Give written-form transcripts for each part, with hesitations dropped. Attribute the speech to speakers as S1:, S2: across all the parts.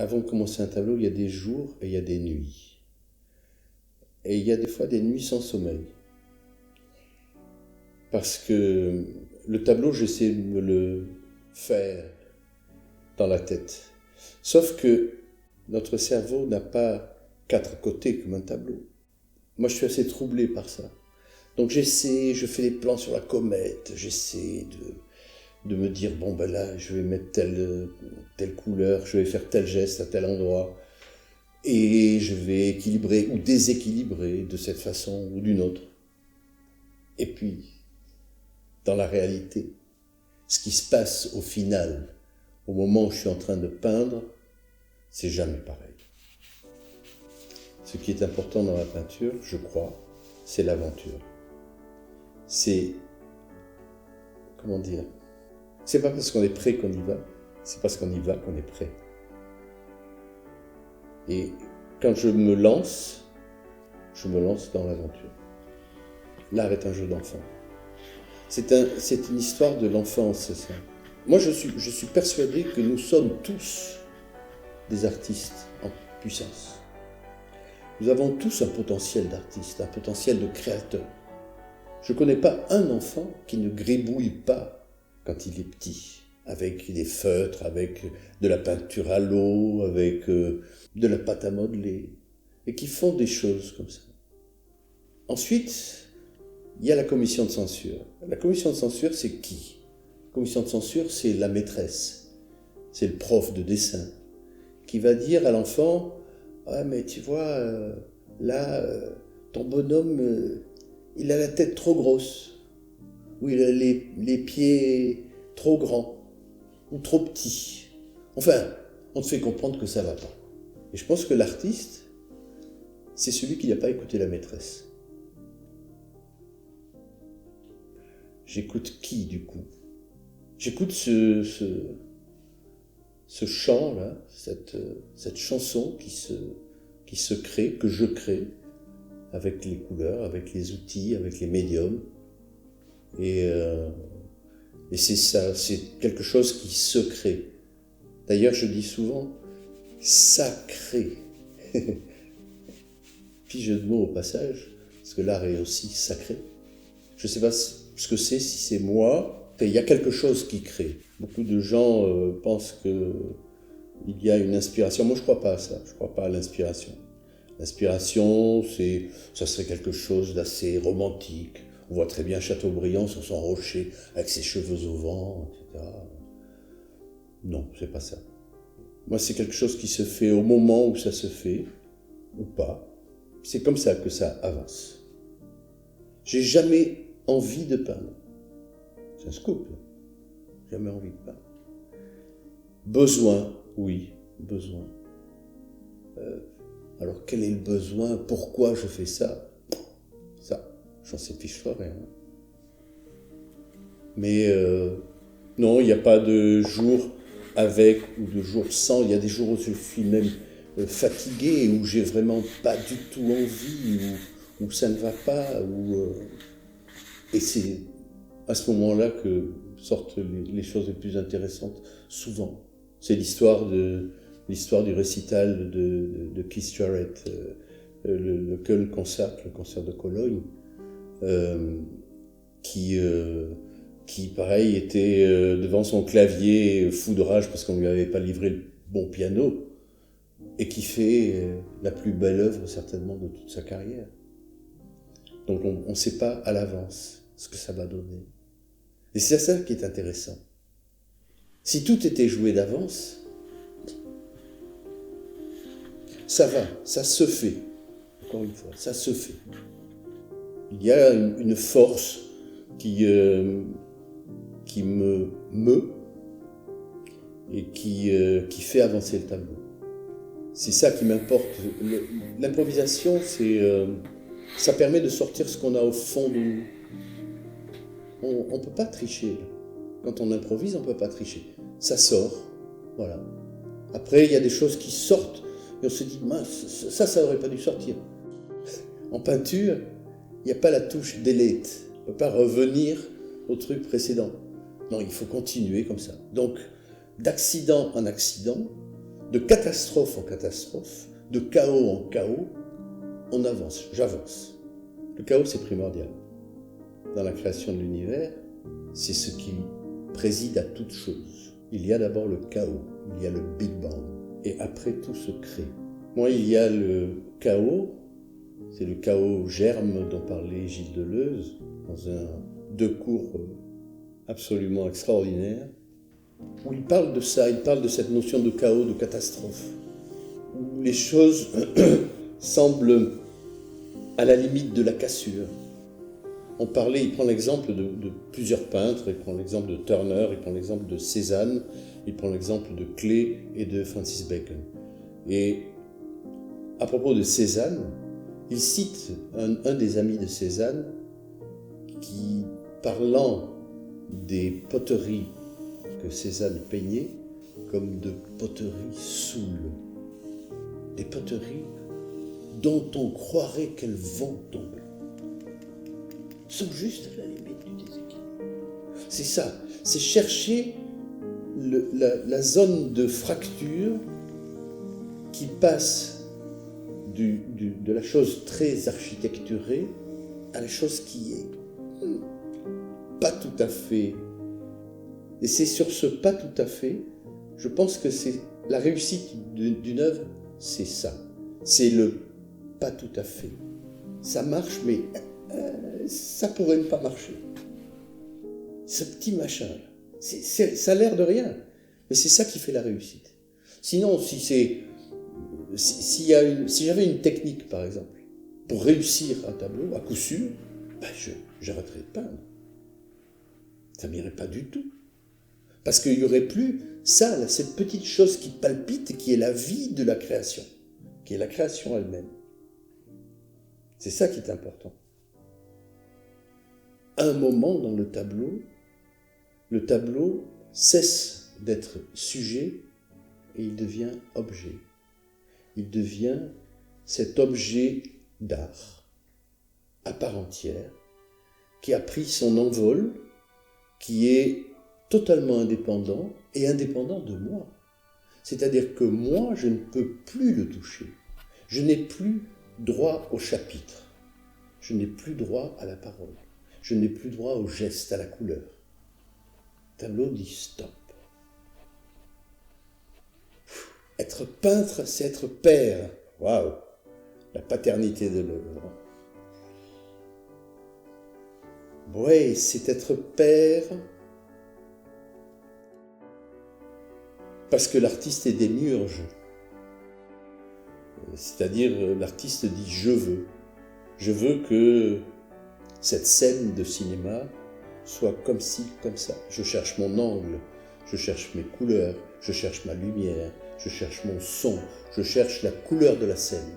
S1: avant de commencer un tableau, il y a des jours et il y a des nuits. Et il y a des fois des nuits sans sommeil. Parce que le tableau, j'essaie de me le faire dans la tête. Sauf que notre cerveau n'a pas 4 côtés comme un tableau. Moi, je suis assez troublé par ça. Donc je fais des plans sur la comète, j'essaie de me dire, bon ben là, je vais mettre telle couleur, je vais faire tel geste à tel endroit, et je vais équilibrer ou déséquilibrer de cette façon ou d'une autre. Et puis, dans la réalité, ce qui se passe au final, au moment où je suis en train de peindre, c'est jamais pareil. Ce qui est important dans la peinture, je crois, c'est l'aventure. C'est, comment dire, c'est pas parce qu'on est prêt qu'on y va, c'est parce qu'on y va qu'on est prêt. Et quand je me lance dans l'aventure. L'art est un jeu d'enfant. C'est une histoire de l'enfance, c'est ça. Moi, je suis persuadé que nous sommes tous des artistes en puissance. Nous avons tous un potentiel d'artiste, un potentiel de créateur. Je ne connais pas un enfant qui ne gribouille pas quand il est petit, avec des feutres, avec de la peinture à l'eau, avec de la pâte à modeler, et qui font des choses comme ça. Ensuite, il y a la commission de censure. La commission de censure, c'est qui? La commission de censure, c'est la maîtresse, c'est le prof de dessin, qui va dire à l'enfant, « Ah, mais tu vois, ton bonhomme, il a la tête trop grosse, ou il a les pieds trop grands, ou trop petits. » Enfin, on te fait comprendre que ça ne va pas. Et je pense que l'artiste, c'est celui qui n'a pas écouté la maîtresse. J'écoute qui, du coup? J'écoute ce chant-là, cette chanson qui se crée, que je crée, avec les couleurs, avec les outils, avec les médiums. Et c'est ça, c'est quelque chose qui se crée. D'ailleurs, je dis souvent, sacré. Petit jeu de mots au passage, parce que l'art est aussi sacré. Je ne sais pas ce que c'est, si c'est moi. Il y a quelque chose qui crée. Beaucoup de gens pensent qu'il y a une inspiration. Moi, je ne crois pas à ça. Je ne crois pas à l'inspiration. L'inspiration, ça serait quelque chose d'assez romantique. On voit très bien Chateaubriand sur son rocher, avec ses cheveux au vent, etc. Non, c'est pas ça. Moi, c'est quelque chose qui se fait au moment où ça se fait, ou pas. C'est comme ça que ça avance. J'ai jamais envie de peindre. C'est un scoop. Jamais envie de peindre. Besoin, oui, besoin. Alors quel est le besoin? Pourquoi je fais ça? Ça, j'en sais fiche rien. Mais non, il n'y a pas de jour avec ou de jour sans. Il y a des jours où je suis même fatigué, où j'ai vraiment pas du tout envie, où ça ne va pas, et c'est à ce moment-là que sortent les choses les plus intéressantes, souvent. C'est l'histoire du récital de Keith Jarrett, le Köln Concert, le concert de Cologne, qui pareil, était devant son clavier fou de rage parce qu'on ne lui avait pas livré le bon piano, et qui fait la plus belle œuvre certainement de toute sa carrière. Donc on ne sait pas à l'avance ce que ça va donner. Et c'est ça qui est intéressant. Si tout était joué d'avance, ça va, ça se fait. Encore une fois, ça se fait. Il y a une force qui me meut et qui fait avancer le tableau. C'est ça qui m'importe. L'improvisation, ça permet de sortir ce qu'on a au fond de nous. On ne peut pas tricher. Quand on improvise, on ne peut pas tricher. Ça sort, voilà. Après, il y a des choses qui sortent et on se dit, mince, ça aurait pas dû sortir. En peinture, il n'y a pas la touche delete. On ne peut pas revenir au truc précédent. Non, il faut continuer comme ça. Donc, d'accident en accident, de catastrophe en catastrophe, de chaos en chaos, on avance, j'avance. Le chaos, c'est primordial. Dans la création de l'univers, c'est ce qui préside à toute chose. Il y a d'abord le chaos, il y a le Big Bang, et après tout se crée. Moi, il y a le chaos, c'est le chaos germe dont parlait Gilles Deleuze, dans deux cours absolument extraordinaires, où il parle de ça, il parle de cette notion de chaos, de catastrophe, où les choses semblent à la limite de la cassure. Il prend l'exemple de plusieurs peintres, il prend l'exemple de Turner, il prend l'exemple de Cézanne, il prend l'exemple de Klee et de Francis Bacon. Et à propos de Cézanne, il cite un des amis de Cézanne qui, parlant des poteries que Cézanne peignait, comme de poteries saoules, des poteries dont on croirait qu'elles vont tomber, sont juste à la limite du déséquilibre. C'est ça, c'est chercher la zone de fracture qui passe de la chose très architecturée à la chose qui est pas tout à fait. Et c'est sur ce pas tout à fait, je pense que c'est la réussite d'une œuvre, c'est ça. C'est le pas tout à fait. Ça marche, mais ça pourrait ne pas marcher. Ce petit machin, ça a l'air de rien, mais c'est ça qui fait la réussite. Sinon, si j'avais une technique, par exemple, pour réussir un tableau, à coup sûr, j'arrêterais de peindre. Ça m'irait pas du tout. Parce qu'il n'y aurait plus ça, là, cette petite chose qui palpite, qui est la vie de la création, qui est la création elle-même. C'est ça qui est important. À un moment dans le tableau cesse d'être sujet et il devient objet. Il devient cet objet d'art à part entière qui a pris son envol, qui est totalement indépendant et indépendant de moi. C'est-à-dire que moi, je ne peux plus le toucher. Je n'ai plus droit au chapitre. Je n'ai plus droit à la parole. Je n'ai plus droit au geste, à la couleur. Le tableau dit stop. Être peintre, c'est être père. Waouh! La paternité de l'œuvre. Oui, c'est être père parce que l'artiste est démiurge. C'est-à-dire, l'artiste dit « je veux ». Je veux que cette scène de cinéma soit comme ci, comme ça. Je cherche mon angle, je cherche mes couleurs, je cherche ma lumière, je cherche mon son, je cherche la couleur de la scène.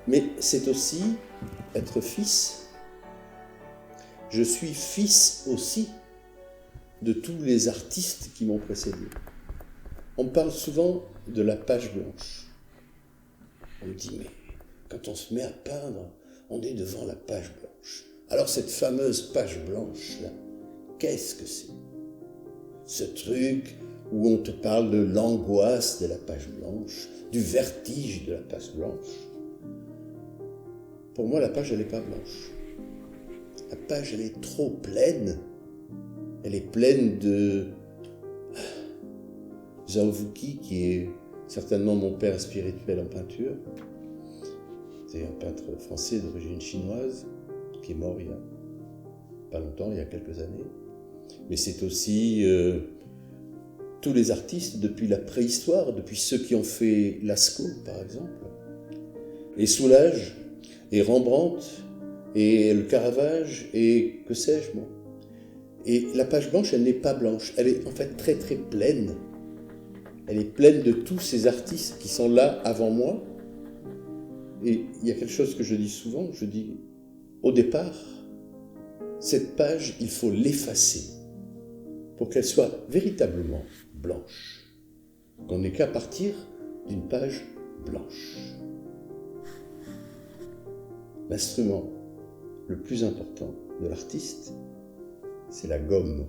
S1: Mais c'est aussi être fils. Je suis fils aussi de tous les artistes qui m'ont précédé. On parle souvent de la page blanche. On me dit, mais quand on se met à peindre, on est devant la page blanche. Alors cette fameuse page blanche-là, qu'est-ce que c'est? Ce truc où on te parle de l'angoisse de la page blanche, du vertige de la page blanche. Pour moi, la page, elle n'est pas blanche. La page, elle est trop pleine. Elle est pleine de Zhao Wuqi, qui est certainement mon père spirituel en peinture. C'est un peintre français d'origine chinoise qui est mort il y a pas longtemps, il y a quelques années. Mais c'est aussi tous les artistes depuis la préhistoire, depuis ceux qui ont fait Lascaux, par exemple, et Soulages, et Rembrandt, et le Caravage, et que sais-je, moi. Et la page blanche, elle n'est pas blanche, elle est en fait très très pleine. Elle est pleine de tous ces artistes qui sont là avant moi. Et il y a quelque chose que je dis souvent, je dis, au départ, cette page, il faut l'effacer pour qu'elle soit véritablement blanche. Qu'on n'ait qu'à partir d'une page blanche. L'instrument le plus important de l'artiste, c'est la gomme,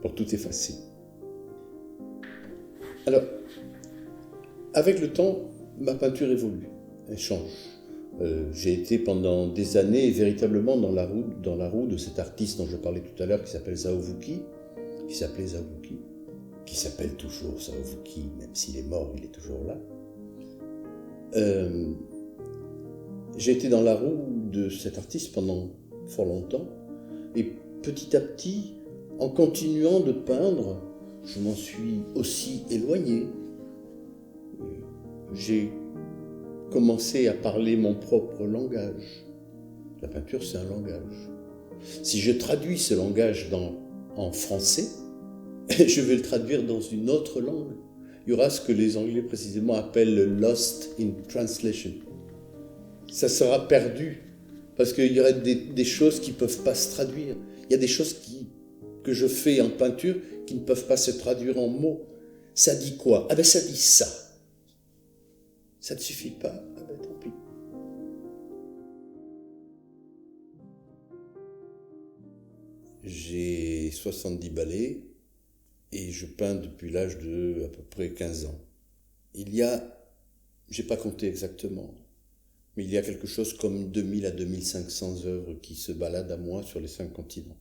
S1: pour tout effacer. Alors, Avec le temps, ma peinture évolue, elle change. J'ai été pendant des années véritablement dans la roue de cet artiste dont je parlais tout à l'heure qui s'appelle Zhao Wuqi, qui s'appelait Zhao Wuqi, qui s'appelle toujours Zhao Wuqi, même s'il est mort, il est toujours là. J'ai été dans la roue de cet artiste pendant fort longtemps, et petit à petit, en continuant de peindre, je m'en suis aussi éloigné. J'ai commencé à parler mon propre langage. La peinture, c'est un langage. Si je traduis ce langage en français, je vais le traduire dans une autre langue. Il y aura ce que les Anglais précisément appellent le lost in translation. Ça sera perdu parce qu'il y aurait des choses qui ne peuvent pas se traduire. Il y a des choses que je fais en peinture qui ne peuvent pas se traduire en mots. Ça dit quoi? Ah ben ça dit ça. Ça ne suffit pas? Ah ben tant pis. J'ai 70 balais et je peins depuis l'âge de à peu près 15 ans. J'ai pas compté exactement, mais il y a quelque chose comme 2000 à 2500 œuvres qui se baladent à moi sur les 5 continents.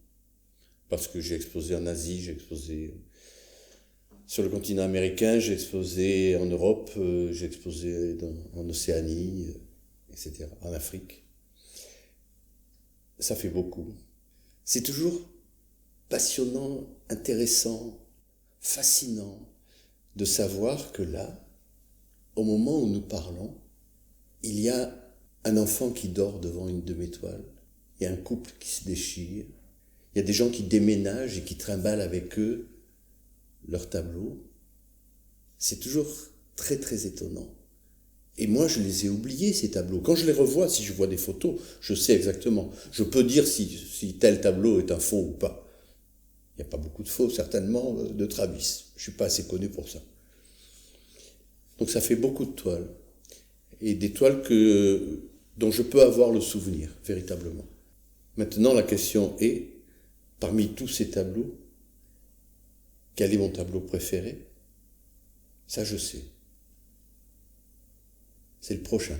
S1: Parce que j'ai exposé en Asie, j'ai exposé sur le continent américain, j'ai exposé en Europe, j'ai exposé en Océanie, etc., en Afrique. Ça fait beaucoup. C'est toujours passionnant, intéressant, fascinant de savoir que là, au moment où nous parlons, il y a un enfant qui dort devant une de mes toiles, il y a un couple qui se déchire, il y a des gens qui déménagent et qui trimballent avec eux leurs tableaux. C'est toujours très très étonnant. Et moi, je les ai oubliés, ces tableaux. Quand je les revois, si je vois des photos, je sais exactement. Je peux dire si tel tableau est un faux ou pas. Il n'y a pas beaucoup de faux, certainement, de Travis. Je ne suis pas assez connu pour ça. Donc ça fait beaucoup de toiles. Et des toiles dont je peux avoir le souvenir, véritablement. Maintenant, la question est, parmi tous ces tableaux, quel est mon tableau préféré? Ça, je sais. C'est le prochain.